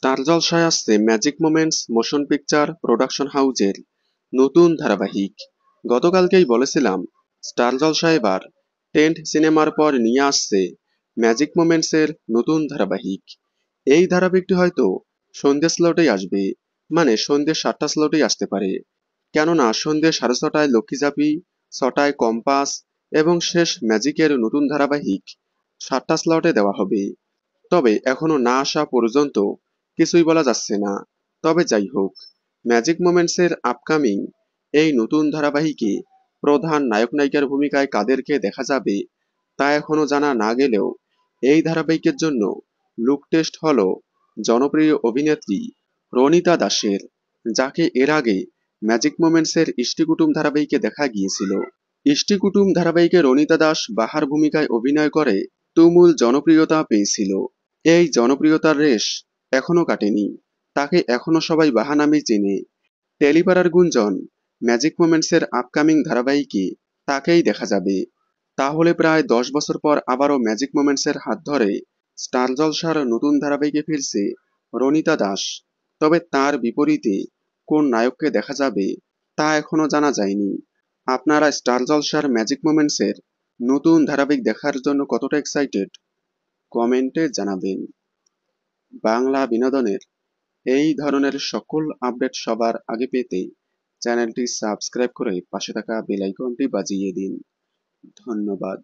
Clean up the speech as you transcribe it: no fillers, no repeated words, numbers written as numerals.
Star জলসায় আসছে magic moments motion picture production হাউজের নতুন ধারাবাহিক। গতকালকেই বলেছিলাম স্টার জলসা এবার টেন্ট সিনেমার পর নিয়ে আসছে ম্যাজিক মোমেন্টসের নতুন ধারাবাহিক। এই ধারাবাহিকটি হয়তো সন্ধ্যে স্লটেই আসবে, মানে সন্ধ্যে 7টা স্লটেই আসতে পারে, কেননা সন্ধ্যে 6:30টায় লক্ষ্মীঝাঁপি, 6টায় কম্পাস এবং শেষ ম্যাজিকের নতুন ধারাবাহিক 7টা স্লটে দেওয়া হবে। তবে এখনো না আসা পর্যন্ত কিছুই বলা যাচ্ছে না। তবে যাই হোক, ম্যাজিক মোমেন্টসের আপকামিং এই নতুন ধারাবাহিকে প্রধান নায়ক নায়িকার ভূমিকায় কাদেরকে দেখা যাবে তা এখনো জানা না গেলেও এই ধারাবাহিকের জন্য লুক টেস্ট হলো জনপ্রিয় অভিনেত্রী রনিতা দাসের, যাকে এর আগে ম্যাজিক মোমেন্টসের ইষ্টিকুটুম ধারাবাহিকে দেখা গিয়েছিল। ইষ্টিকুটুম ধারাবাহিকে রনিতা দাস বাহার ভূমিকায় অভিনয় করে তুমুল জনপ্রিয়তা পেয়েছিল। এই জনপ্রিয়তার রেশ এখনো কাটেনি, তাকে এখনো সবাই বাহা নামেই চেনে। টেলিপাড়ার গুঞ্জন ম্যাজিক মোমেন্টসের আপকামিং ধারাবাহিকে তাকেই দেখা যাবে। তাহলে প্রায় 10 বছর পর আবারও ম্যাজিক মোমেন্টসের হাত ধরে স্টার জলসার নতুন ধারাবাহিকে ফিরছে রনিতা দাস। তবে তার বিপরীতে কোন নায়ককে দেখা যাবে তা এখনো জানা যায়নি। আপনারা স্টার জলসার ম্যাজিক মোমেন্টসের নতুন ধারাবাহিক দেখার জন্য কতটা এক্সাইটেড কমেন্টে জানাবেন। বাংলা বিনোদনের এই ধরনের সকল আপডেট সবার আগে পেতে চ্যানেলটি সাবস্ক্রাইব করে পাশে থাকা বেল আইকনটি বাজিয়ে দিন। ধন্যবাদ।